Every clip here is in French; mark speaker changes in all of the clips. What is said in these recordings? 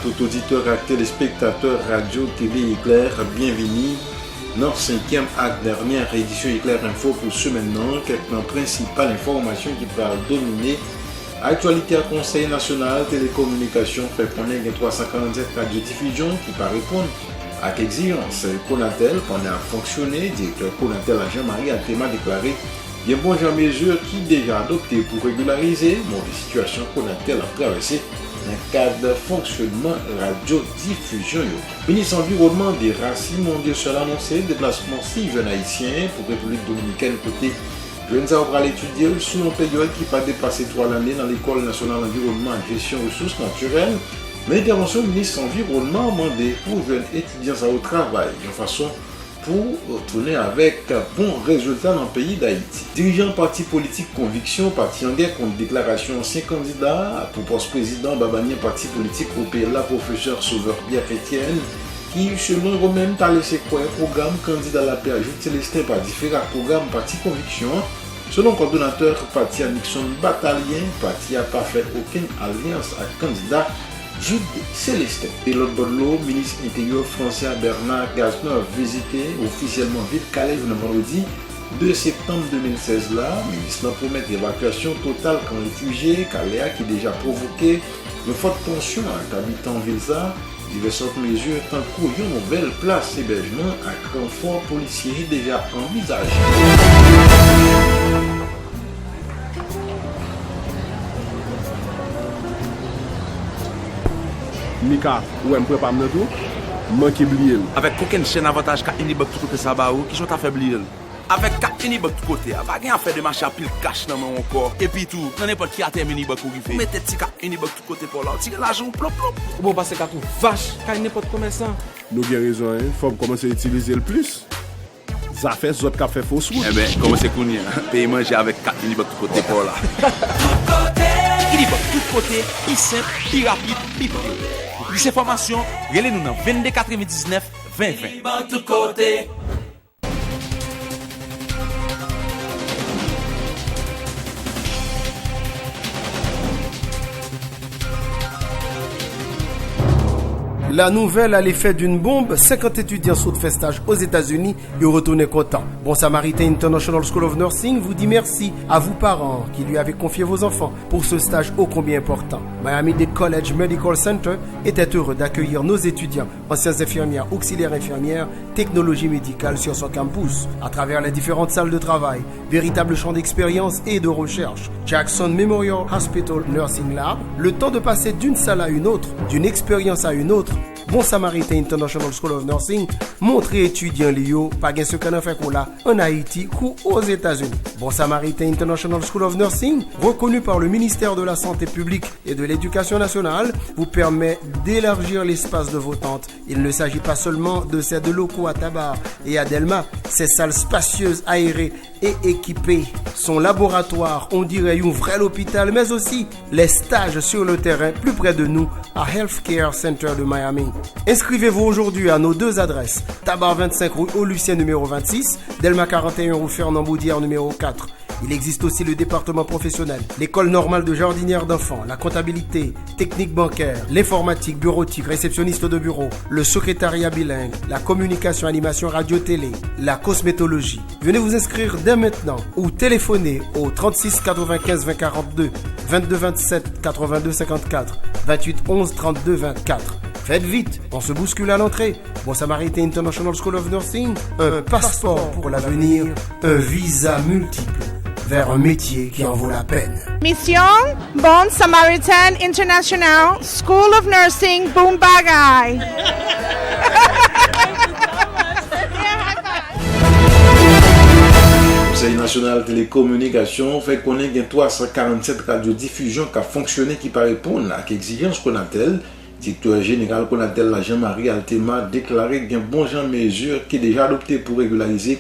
Speaker 1: tout auditeur et téléspectateur radio télé Éclair, bienvenue dans 5e acte dernière édition Éclair Info pour ce maintenant, quelques principales informations qui peuvent dominer actualité à Conseil national télécommunications fait connaître 347 radiodiffusion qui peut répondre à l'exigence. Conatel, qu'on a fonctionné, directeur Conatel Jean-Marie Altema déclaré il y a bon genre mesures qui déjà adopté pour régulariser mauvaise situation Conatel a traversé dans le cadre de fonctionnement radiodiffusion. Ministre environnement des Racines Mondiaux sur l'annoncé déplacement 6 jeunes haïtiens pour République dominicaine côté jeunes à l'étudier sous une période qui pas dépassé 3 années dans l'école nationale environnement et gestion ressources naturelles. L'intervention du ministre environnement demandé pour jeunes étudiants au travail de façon pour retourner avec bon résultat dans le pays d'Haïti. Dirigeant parti politique Conviction, parti en guerre contre déclaration ancien candidat pour poste président Babani, parti politique au PLA, professeur Sauveur Pierre Etienne, qui selon eux-mêmes a laissé quoi un programme candidat à la paix ajoute Célestin par différents programmes parti Conviction. Selon le coordonnateur parti Nixon Batalien, parti n'a pas fait aucune alliance à candidat Jude Célestin. Et l'autre bord ministre intérieur français Bernard Cazeneuve a visité officiellement ville Calais le vendredi 2 septembre 2016 là. Le ministre promet l'évacuation totale quand réfugiés Calais qui déjà provoqué une forte tension avec habitants de Vilsa. Diverses autres mesures tant que une nouvelle place hébergement à renfort policier déjà envisagé.
Speaker 2: Mika, ou m'm prépare me tout, manqué blier.
Speaker 3: Avec aucune chaîne avantage qu'a Unibok tout côté ça ba ou qui sont affaiblir. Avec qu'a Unibok tout côté, pas gain faire de marché à pile cash dans mon encore. Et puis tout, n'importe qui a terminé Unibok ou river. Mettez petit qu'a Unibok tout côté pour là, tirer l'argent plop plop.
Speaker 4: Bon parce qu'à tout vache, qu'a n'importe commerçant.
Speaker 2: Nous avons raison, hein, faut commencer à utiliser le plus. Ça fait ce qu'a fait fausse route.
Speaker 3: Eh ben, comment c'est qu'on y a payer manger avec qu'a Unibok tout côté pour là. Unibok tout côté, plus simple, plus rapide, plus près. Pour plus d'informations, relez-nous dans 22 99 20 20. Tout côté.
Speaker 5: La nouvelle à l'effet d'une bombe, 50 étudiants sautent fait stage aux États-Unis et retournent contents. Bon Samaritain International School of Nursing vous dit merci à vous parents qui lui avez confié vos enfants pour ce stage ô combien important. Miami-Dade College Medical Center était heureux d'accueillir nos étudiants, anciennes infirmières, auxiliaires infirmières, technologie médicale sur son campus, à travers les différentes salles de travail, véritable champ d'expérience et de recherche. Jackson Memorial Hospital Nursing Lab, le temps de passer d'une salle à une autre, d'une expérience à une autre. Bon Samaritain International School of Nursing montre étudiants Lio pas gain ce qu'on a fait là en Haïti ou aux États-Unis. Bon Samaritain International School of Nursing, reconnu par le ministère de la Santé publique et de l'Éducation nationale, vous permet d'élargir l'espace de vos tentes. Il ne s'agit pas seulement de ces deux locaux à Tabar et à Delma, ces salles spacieuses, aérées et équipées. Son laboratoire, on dirait un vrai hôpital, mais aussi les stages sur le terrain plus près de nous à Healthcare Center de Miami. Inscrivez-vous aujourd'hui à nos deux adresses. Tabar 25 rue Au-Lucien numéro 26, Delma 41 rue Fernand Boudière numéro 4. Il existe aussi le département professionnel, l'école normale de jardinière d'enfants, la comptabilité, technique bancaire, l'informatique, bureautique, réceptionniste de bureau, le secrétariat bilingue, la communication, animation radio-télé, la cosmétologie. Venez vous inscrire dès maintenant ou téléphonez au 36 95 20 42, 22 27 82 54, 28 11 32 24. Faites vite, on se bouscule à l'entrée. Bon Samaritain International School of Nursing, un passeport pour l'avenir, un visa multiple vers un métier qui en vaut la peine.
Speaker 6: Mission Bon Samaritan International School of Nursing Boom Bagay.
Speaker 1: Conseil national télécommunication fait connaître 347 radiodiffusions qui a fonctionné qui paraît répondre à l'exigence qu'on a-t-elle. Directeur général Conatel Jean-Marie Altema déclaré qu'un bon genre de mesures qui est déjà adopté pour régulariser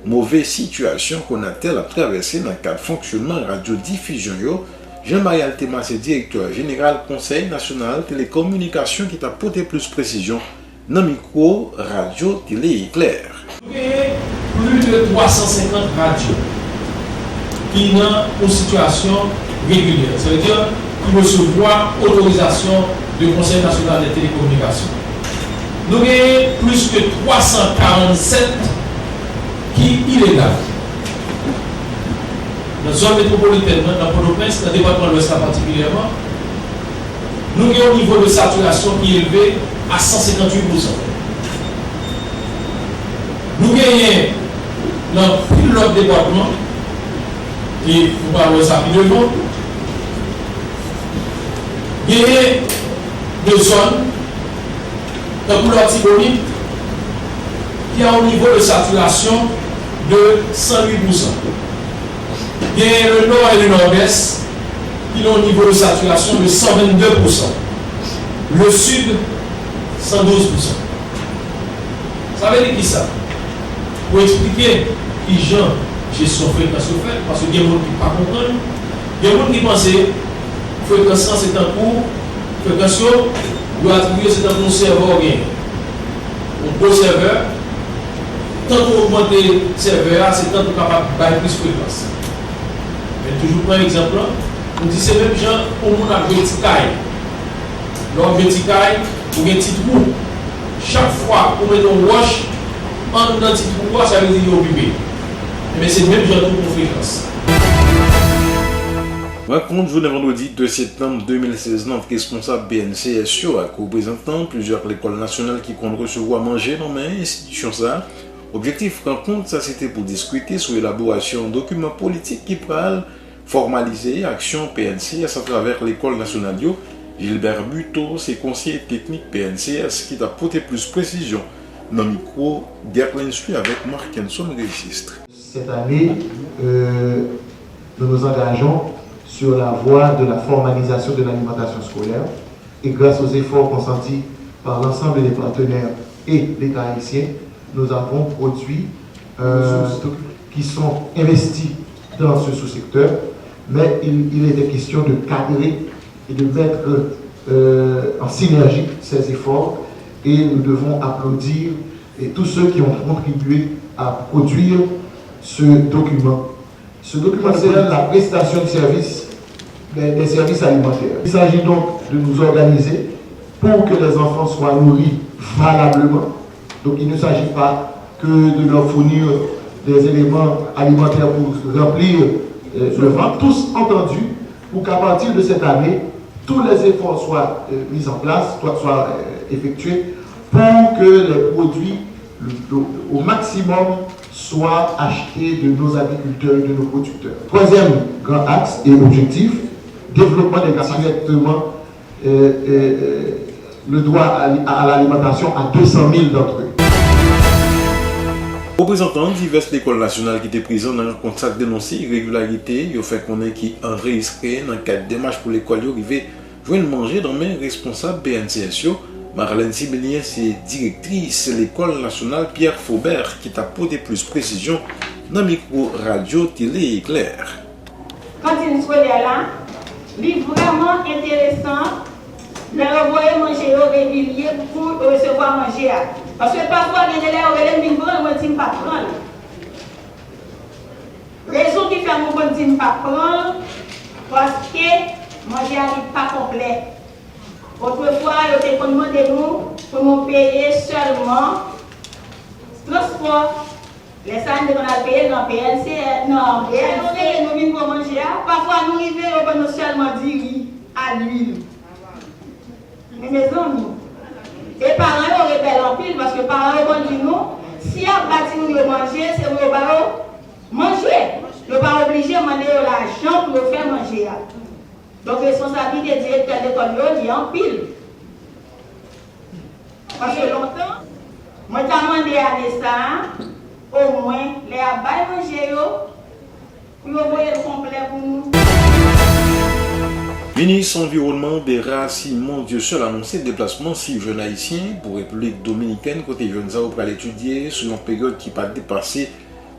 Speaker 1: mauvaise situation Conatel a traversé dans le cadre de fonctionnement radiodiffusion. Jean-Marie Altema, c'est directeur général Conseil national télécommunication qui t'a porté plus précision dans le micro radio télé Éclair.
Speaker 7: Plus de 350 radios qui sont en situation régulière, c'est-à-dire qui recevoir autorisation du Conseil national des télécommunications. Nous avons plus que 347 qui sont illégales. Dans la zone métropolitaine, dans Port-au-Prince, dans le département de l'Ouest particulièrement, nous avons un niveau de saturation qui est élevé à 158%. Nous gagnons dans plus de l'autre département, et vous parlez ça rapidement, il y a des zones, comme l'Artibonite, qui a un niveau de saturation de 108%. Il y a le nord et le nord-est qui ont un niveau de saturation de 122%. Le sud, 112%. Ça veut dire qui ça? Pour expliquer qui gens gestion fréquence fait, parce qu'il y a des gens qui ne pas comprendre, il y a des gens qui pensent que fréquence c'est un cours, fréquence doit attribuer c'est un serveur bien. Un gros serveur, tant qu'on augmente le serveur, c'est tant qu'on est capable de faire plus de fréquence. Mais toujours prendre un exemple, on dit c'est même gens pour mon a petit caille. Lors petit caille, ou un petit trou. Chaque fois qu'on met un wash, en dans petit trou, ça veut dire qu'il y a un bébé. Mais c'est le même genre de fréquence.
Speaker 1: Rencontre journée vendredi 2 septembre 2016 notre responsable BNCSO avec représentant plusieurs écoles nationales qui comptent recevoir à manger dans mes institutions ça. Objectif rencontre ça c'était pour discuter sur l'élaboration de documents politiques qui parlent formaliser action PNCS à travers l'école nationale. Gilbert Buteau, c'est conseiller technique PNCS qui t'a apporté plus précision dans le micro d'Erlin Sui avec Marc Henson Registre.
Speaker 8: Cette année, nous nous engageons sur la voie de la formalisation de l'alimentation scolaire et grâce aux efforts consentis par l'ensemble des partenaires et l'État haïtien, nous avons produit qui sont investis dans ce sous-secteur, mais il était question de cadrer et de mettre en synergie ces efforts et nous devons applaudir et tous ceux qui ont contribué à produire ce document. Ce document, c'est la prestation de services, des services alimentaires. Il s'agit donc de nous organiser pour que les enfants soient nourris valablement. Donc il ne s'agit pas que de leur fournir des éléments alimentaires pour remplir le ventre, tous entendus, pour qu'à partir de cette année, tous les efforts soient mis en place, soient effectués, pour que les produits au maximum soient achetés de nos agriculteurs, de nos producteurs. Troisième grand axe et objectif, développement directement le droit à l'alimentation à 200 000 d'entre eux.
Speaker 1: Représentant diverses écoles nationales qui étaient présents dans le contact dénoncé irrégularité, ils ont fait qu'on est qui enregistré dans le cadre de démarche pour l'école, ils arrivaient joindre manger dans mes responsables BNCSO. Marlène Sibélien, c'est directrice de l'école nationale Pierre Faubert qui t'a apporté plus de précision dans le micro radio télé éclair.
Speaker 9: Cantine scolaire là, c'est vraiment intéressant de envoyer manger au régulier pour recevoir manger. Parce que parfois, les élèves ont prendre, moi je ne pas prendre. Raison qui fait que moi je ne pas prendre, parce que manger n'est pas complet. Autrefois, ils ont demandé nous pour nous payer seulement transport. Les salles qu'on a payé dans PNC, non, PNC, nous venons pour manger. Parfois, nous arrivons seulement 10 riz à l'huile. Mais mes amis, les parents ont rebelle en pile parce que les parents ont dit nous, si ils ont bâti nous manger, c'est pour manger. Nous ne sommes pas obligés de demander l'argent pour faire manger. Donc, la responsabilité du directeur d'école est en pile. Parce que longtemps, moi, j'ai demandé à l'État, au moins, les abeilles manger, pour envoyer le complet pour nous.
Speaker 1: Ministre environnement Béra Simon Dieuseul a annoncé le déplacement 6 jeunes haïtiens pour République dominicaine côté jeunes pour l'étudier sur une période qui va dépasser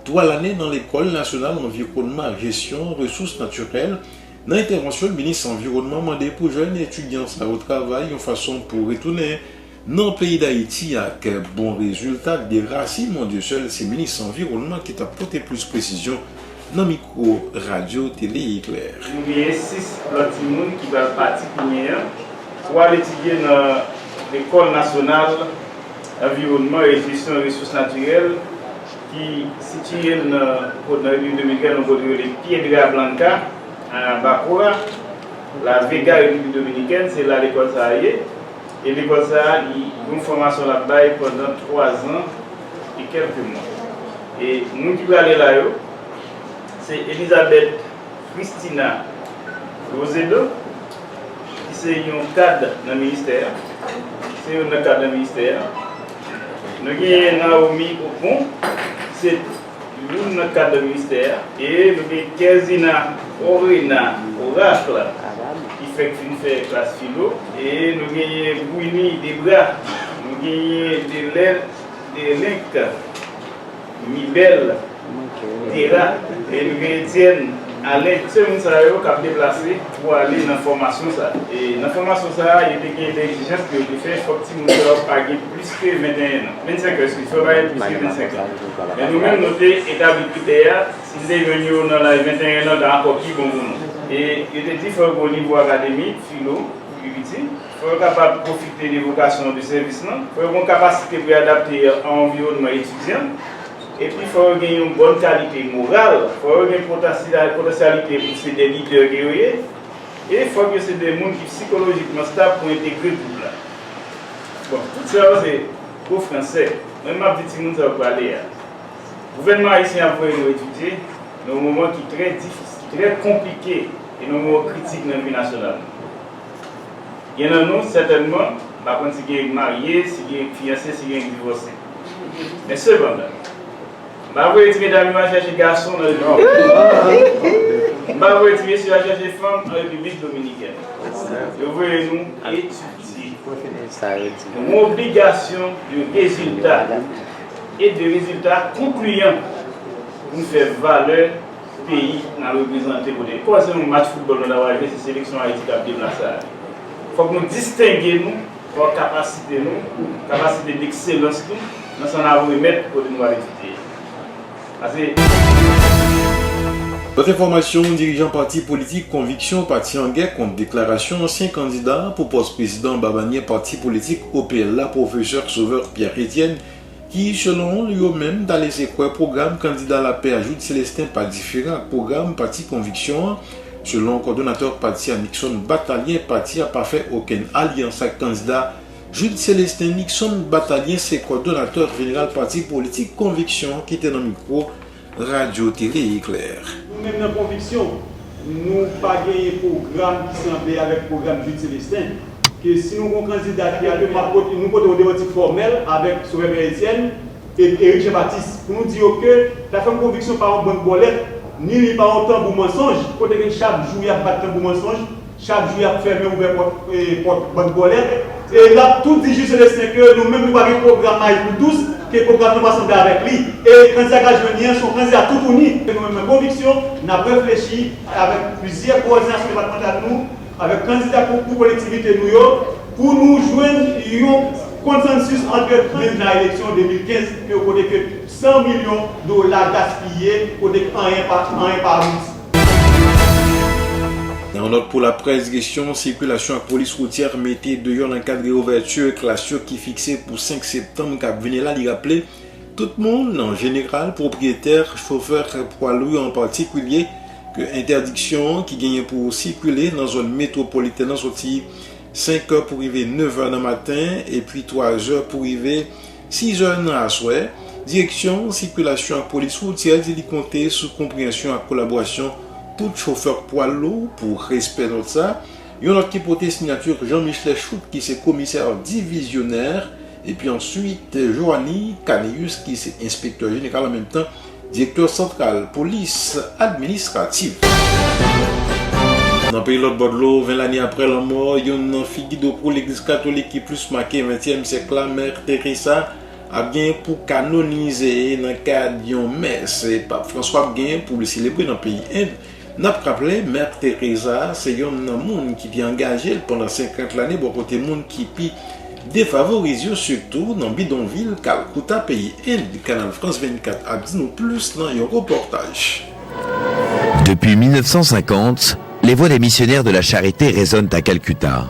Speaker 1: 3 l'année dans l'école nationale environnement gestion ressources naturelles. Dans l'intervention, le ministre environnement demandé pour jeunes étudiants au travail en façon pour retourner dans le pays d'Haïti avec bon résultat. Béra Simon Dieuseul, c'est le ministre environnement qui t'a apporté plus de précision dans le micro radio télé éclair.
Speaker 10: Nous avons 6 petits qui veulent partir première pour aller étudier dans l'École nationale environnement et gestion des ressources naturelles qui est située dans la République dominicaine, au les Piedra Blanca, à Bacoa, la Vega République dominicaine, c'est là l'école ça y est. Et l'école ça a une formation là-bas pendant 3 ans et quelques mois. Et nous qui allons aller là, c'est Elisabeth Christina Rosedo, qui c'est un cadre dans le ministère. C'est un cadre dans le ministère. Nous avons Naomi Ocon, c'est un cadre dans le ministère. Et nous avons Kezina Orena Oracle, qui fait classe philo. Et nous avons Bouini Debra, nous avons Delenka, Mibel, Dera, et nous avons Etienne. Alain, tout le monde qui a déplacé pour aller dans la formation. Et dans la formation, il y a des exigences que je fais. Il faut que nous ayons plus que 21 ans. 25 heures, il faut pas plus que 25 ans. Mais nous-mêmes, nous avons établi critères. Si nous sommes venus dans les 21 ans, dans encore qui bon pour nous. Et il était dit qu'il faut au niveau académique, philo, il faut être capable de profiter des vocations de service. Il faut avoir une capacité pour adapter à l'environnement étudiant. Et puis il faut avoir une bonne qualité morale, il faut avoir une potentialité pour ces des leaders guerriers. Et il faut que c'est des gens qui sont psychologiquement stables pour intégrer tout là. Bon, tout ça c'est pour français. Même ma petite monde ça va aller. Le gouvernement haïtien a nous étudier dans un moment qui est très difficile, très compliqué et dans un moment critique dans le pays national. Il y en a nous certainement, par contre, si vous êtes marié, si vous êtes fiancé, si vous êtes divorcé. Mais cependant, je vais retirer d'amis à chercher garçons dans le Nord. Je vais retirer sur la chercher femmes dans la République dominicaine. Je veux nous étudier. Une obligation de résultats et de résultats concluants pour nous faire valeur du pays dans le représenté. Comment c'est un match football dans la c'est sélection Haïti qui a déplacé. Il faut que nous distinguions nos capacités, capacité d'excellence, nous en avons remettre pour nous étudier.
Speaker 1: Votre information, dirigeant parti politique Conviction parti en guerre contre déclaration ancien candidat pour poste président Babanier parti politique OPLA professeur Sauveur Pierre-Étienne qui selon lui-même dans les écoles programme candidat à la paix ajoute Célestin par différents programmes parti Conviction selon coordonnateur parti à Nixon Batalien parti n'a pas fait aucune alliance avec candidat Jules Célestin Nixon Batalien, c'est coordonnateur général parti politique Conviction qui était dans le micro Radio Télé Éclair.
Speaker 11: Nous-mêmes dans Conviction, nous n'avons pas gagné programme qui semblait avec le programme Jules Célestin. Que si nous avons un candidat qui a nous avons des motifs formels avec Sauveur Étienne et Éric Jean-Baptiste pour nous dire que la femme Conviction par une bonne bolette, ni par un tambour mensonge, côté que chaque jour il y a pas de tambour mensonge, chaque jour il y a fermé ouvert porte bonne bolette. Et là, tout dit juste que nous-mêmes, nous avons un programme pour tous, que le programme nous va sembler avec lui. Et quand ça gagne sont candidats tout unis. Nous-mêmes, conviction, nous avons réfléchi avec plusieurs coordinations départementales, avec candidats pour collectivité, pour nous joindre un consensus entre l'élection 2015, que 100 millions de dollars gaspillés, pour un par nous.
Speaker 1: Dans note pour la presse, question circulation à police routière mettez dehors dans le cadre de l'ouverture classe qui fixée pour 5 septembre qui venait là, il rappelait tout le monde en général, propriétaire, chauffeur, poids lourd en particulier, que interdiction qui gagne pour circuler dans la zone métropolitaine sorti 5 heures pour arriver 9 heures dans le matin et puis 3 heures pour arriver 6 heures dans la soirée. Direction circulation à police routière, il comptait sous compréhension et collaboration tout chauffeur poids lourd pour respect de ça. Il y a une autre qui portait signature Jean-Michel Chout qui est commissaire divisionnaire et puis ensuite Joanny Caneus qui est inspecteur général en même temps directeur central police administrative. Dans le pays de l'autre bord de l'eau, 20 années après la mort, il y a une figure pour l'église catholique qui plus marqué 20e siècle, la mère Teresa a bien pour canoniser dans le cadre d'une messe et Pape François a bien pour le célébrer dans le pays Inde. N'a pas rappelé, Mère Teresa, c'est un monde qui est engagé pendant 50 années, pour côté monde qui défavorise surtout dans bidonville Calcutta, pays Inde. Canal France 24 a dit nous plus dans un reportage.
Speaker 12: Depuis 1950, les voix des missionnaires de la charité résonnent à Calcutta.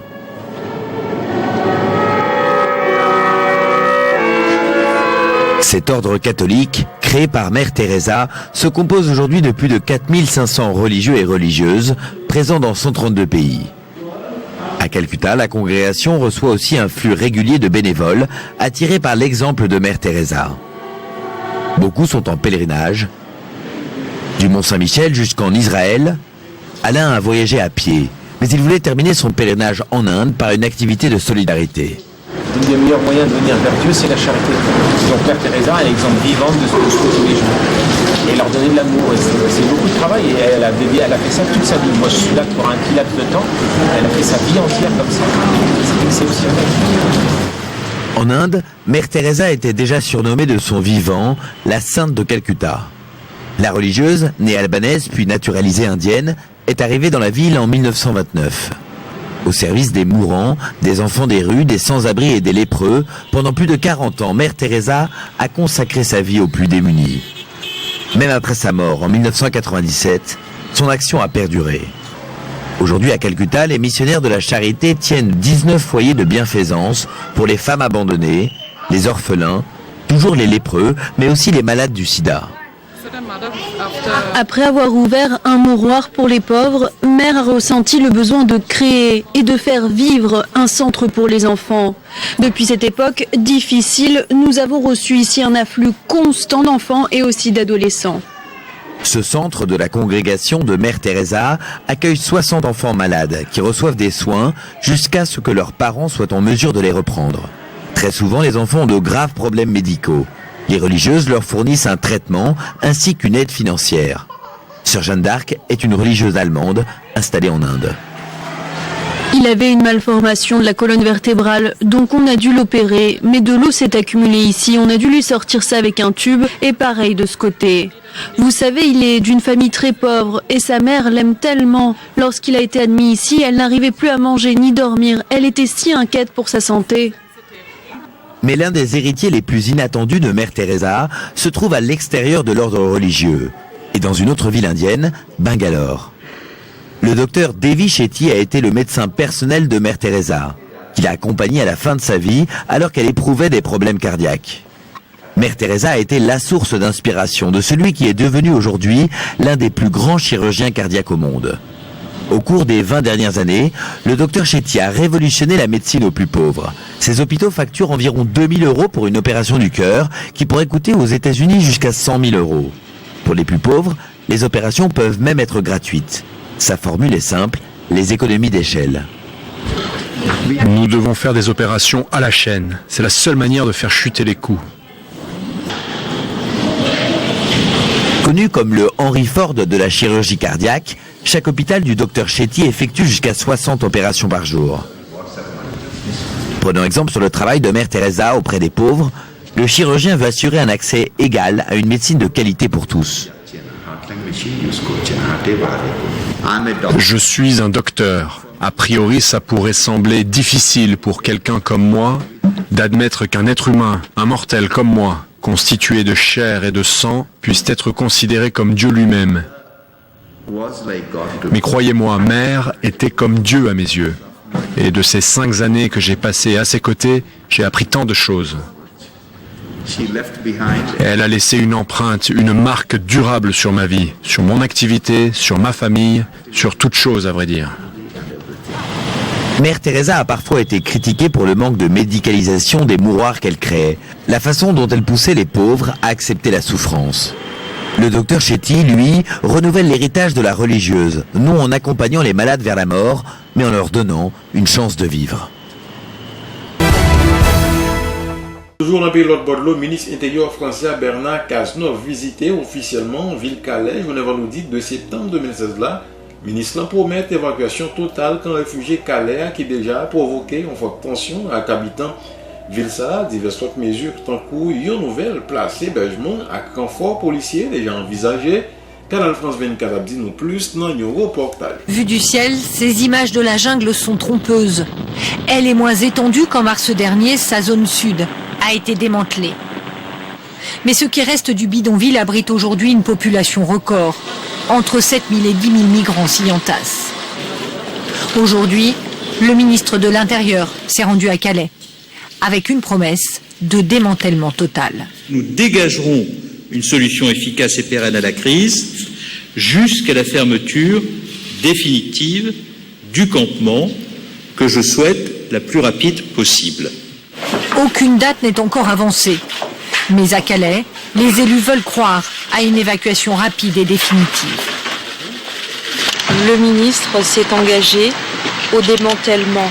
Speaker 12: Cet ordre catholique, créé par Mère Teresa, se compose aujourd'hui de plus de 4500 religieux et religieuses, présents dans 132 pays. À Calcutta, la congrégation reçoit aussi un flux régulier de bénévoles, attirés par l'exemple de Mère Teresa. Beaucoup sont en pèlerinage. Du Mont-Saint-Michel jusqu'en Israël, Alain a voyagé à pied, mais il voulait terminer son pèlerinage en Inde par une activité de solidarité.
Speaker 13: Un des meilleurs moyens de venir vers Dieu, c'est la charité. Donc Mère Teresa est l'exemple vivant de ce que je fais tous les jours. Et leur donner de l'amour, c'est beaucoup de travail. Et elle a fait ça toute sa vie. Moi, je suis là pour un petit laps de temps. Elle a fait sa vie entière comme ça. C'est exceptionnel.
Speaker 12: En Inde, Mère Teresa était déjà surnommée de son vivant la Sainte de Calcutta. La religieuse, née albanaise puis naturalisée indienne, est arrivée dans la ville en 1929. Au service des mourants, des enfants des rues, des sans-abri et des lépreux, pendant plus de 40 ans, Mère Teresa a consacré sa vie aux plus démunis. Même après sa mort en 1997, son action a perduré. Aujourd'hui à Calcutta, les missionnaires de la charité tiennent 19 foyers de bienfaisance pour les femmes abandonnées, les orphelins, toujours les lépreux, mais aussi les malades du sida.
Speaker 14: Après avoir ouvert un mouroir pour les pauvres, Mère a ressenti le besoin de créer et de faire vivre un centre pour les enfants. Depuis cette époque difficile, nous avons reçu ici un afflux constant d'enfants et aussi d'adolescents.
Speaker 12: Ce centre de la congrégation de Mère Teresa accueille 60 enfants malades qui reçoivent des soins jusqu'à ce que leurs parents soient en mesure de les reprendre. Très souvent, les enfants ont de graves problèmes médicaux. Les religieuses leur fournissent un traitement ainsi qu'une aide financière. Sœur Jeanne d'Arc est une religieuse allemande installée en Inde.
Speaker 14: Il avait une malformation de la colonne vertébrale, donc on a dû l'opérer, mais de l'eau s'est accumulée ici, on a dû lui sortir ça avec un tube, et pareil de ce côté. Vous savez, il est d'une famille très pauvre, et sa mère l'aime tellement. Lorsqu'il a été admis ici, elle n'arrivait plus à manger ni dormir, elle était si inquiète pour sa santé.
Speaker 12: Mais l'un des héritiers les plus inattendus de Mère Teresa se trouve à l'extérieur de l'ordre religieux, et dans une autre ville indienne, Bangalore. Le docteur Devi Shetty a été le médecin personnel de Mère Teresa, qu'il a accompagné à la fin de sa vie alors qu'elle éprouvait des problèmes cardiaques. Mère Teresa a été la source d'inspiration de celui qui est devenu aujourd'hui l'un des plus grands chirurgiens cardiaques au monde. Au cours des 20 dernières années, le docteur Shetty a révolutionné la médecine aux plus pauvres. Ces hôpitaux facturent environ 2 000 € pour une opération du cœur qui pourrait coûter aux États-Unis jusqu'à 100 000 €. Pour les plus pauvres, les opérations peuvent même être gratuites. Sa formule est simple, les économies d'échelle.
Speaker 15: Nous devons faire des opérations à la chaîne. C'est la seule manière de faire chuter les coûts.
Speaker 12: Connu comme le Henry Ford de la chirurgie cardiaque, chaque hôpital du docteur Shetty effectue jusqu'à 60 opérations par jour. Prenons exemple sur le travail de Mère Teresa auprès des pauvres. Le chirurgien veut assurer un accès égal à une médecine de qualité pour tous.
Speaker 15: Je suis un docteur. A priori, ça pourrait sembler difficile pour quelqu'un comme moi d'admettre qu'un être humain, un mortel comme moi, constitué de chair et de sang, puisse être considéré comme Dieu lui-même. Mais croyez-moi, Mère était comme Dieu à mes yeux. Et de ces 5 années que j'ai passées à ses côtés, j'ai appris tant de choses. Elle a laissé une empreinte, une marque durable sur ma vie, sur mon activité, sur ma famille, sur toute chose à vrai dire.
Speaker 12: Mère Teresa a parfois été critiquée pour le manque de médicalisation des mouroirs qu'elle créait, la façon dont elle poussait les pauvres à accepter la souffrance. Le docteur Shetty, lui, renouvelle l'héritage de la religieuse, non en accompagnant les malades vers la mort, mais en leur donnant une chance de vivre.
Speaker 1: Toujours dans le pays de l'autre bord de l'eau, ministre intérieur français Bernard Cazeneuve visitait officiellement Ville-Calais, le vendredi 2 septembre 2016 là. Ministre promet évacuation totale quand réfugié Calais qui déjà provoqué une forte tension avec habitants ville ça, diverses autres mesures tant cours, une nouvelle place hébergement avec renfort policier déjà envisagé. Canal France 24 a dit nous plus dans un reportage.
Speaker 16: Vu du ciel, ces images de la jungle sont trompeuses. Elle est moins étendue qu'en mars dernier, sa zone sud a été démantelée. Mais ce qui reste du bidonville abrite aujourd'hui une population record. Entre 7 000 et 10 000 migrants s'y entassent. Aujourd'hui, le ministre de l'Intérieur s'est rendu à Calais, avec une promesse, de démantèlement total.
Speaker 17: Nous dégagerons une solution efficace et pérenne à la crise jusqu'à la fermeture définitive du campement que je souhaite la plus rapide possible.
Speaker 16: Aucune date n'est encore avancée. Mais à Calais, les élus veulent croire à une évacuation rapide et définitive.
Speaker 18: Le ministre s'est engagé au démantèlement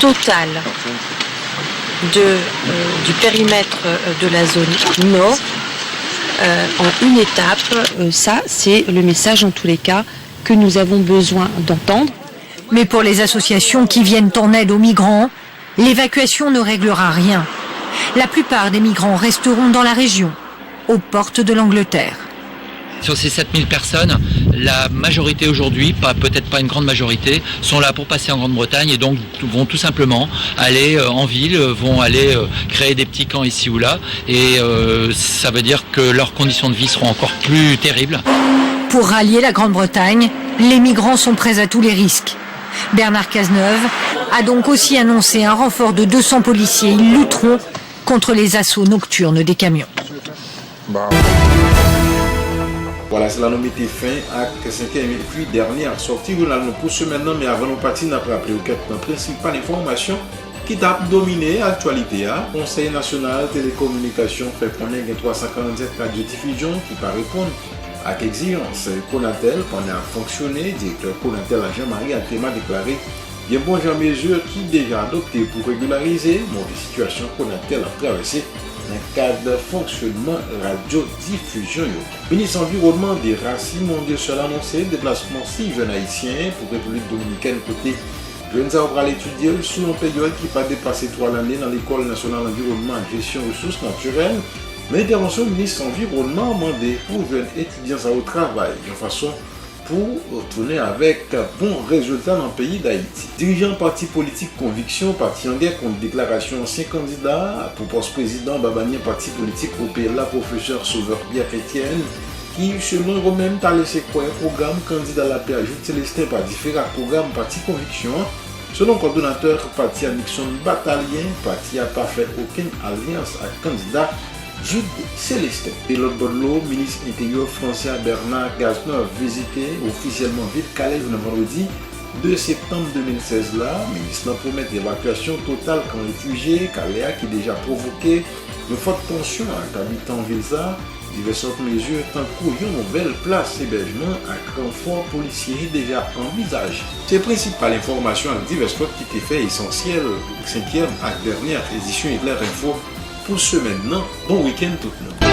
Speaker 18: total du périmètre de la zone nord en une étape. Ça, c'est le message en tous les cas que nous avons besoin d'entendre.
Speaker 16: Mais pour les associations qui viennent en aide aux migrants, l'évacuation ne réglera rien. La plupart des migrants resteront dans la région, aux portes de l'Angleterre.
Speaker 19: Sur ces 7000 personnes, la majorité aujourd'hui, peut-être pas une grande majorité, sont là pour passer en Grande-Bretagne et donc vont tout simplement aller en ville, vont aller créer des petits camps ici ou là. Et ça veut dire que leurs conditions de vie seront encore plus terribles.
Speaker 16: Pour rallier la Grande-Bretagne, les migrants sont prêts à tous les risques. Bernard Cazeneuve a donc aussi annoncé un renfort de 200 policiers. Ils lutteront contre les assauts nocturnes des camions.
Speaker 1: Voilà, cela nous mettait fin à la 5e et puis dernière sortie. Nous allons poursuivre maintenant, mais avant de partir, nous avons rappelé la principale information qui a dominé l'actualité. Conseil national télécommunications fait connaître 347 radiodiffusion qui va répondre à l'exigence. Conatel, pendant à fonctionner, directeur Conatel Jean-Marie a tellement déclaré il y a bon genre mesure qui déjà adopté pour régulariser la situation Conatel a traversé dans le cadre de fonctionnement radiodiffusion. Le ministre de l'Environnement des Racines Mondiales a annoncé le déplacement 6 jeunes haïtiens pour la République dominicaine côté jeunes à l'étudier sous une période qui va dépasser 3 années dans l'École nationale d'environnement et gestion des ressources naturelles. L'intervention du ministre de l'Environnement a demandé aux jeunes étudiants au travail de façon pour retourner avec bon résultat dans le pays d'Haïti. Dirigeant parti politique Conviction, parti en guerre contre déclaration ancien candidat pour poste président Babani, parti politique au PLA, professeur Sauveur Pierre Etienne, qui selon eux-mêmes a laissé quoi un programme candidat à la paix ajoute Célestin par différents programmes parti Conviction. Selon le coordonnateur parti Nixon Batalien, parti n'a pas fait aucune alliance à candidat Jude Célestin. Et l'autre bord de l'eau, ministre intérieur français Bernard Cazeneuve visité officiellement ville Calais le vendredi 2 septembre 2016 là. Le ministre promet l'évacuation totale quand réfugiés Calais qui déjà provoqué une forte tension avec habitants Vilsa. Diverses autres mesures tant qu'une nouvelle place hébergement à renfort policier déjà envisagé. C'est la principale information avec diverses autres qui étaient fait essentiel 5e à dernière édition Éclair Info pour ce maintenant. Bon week-end tout le monde.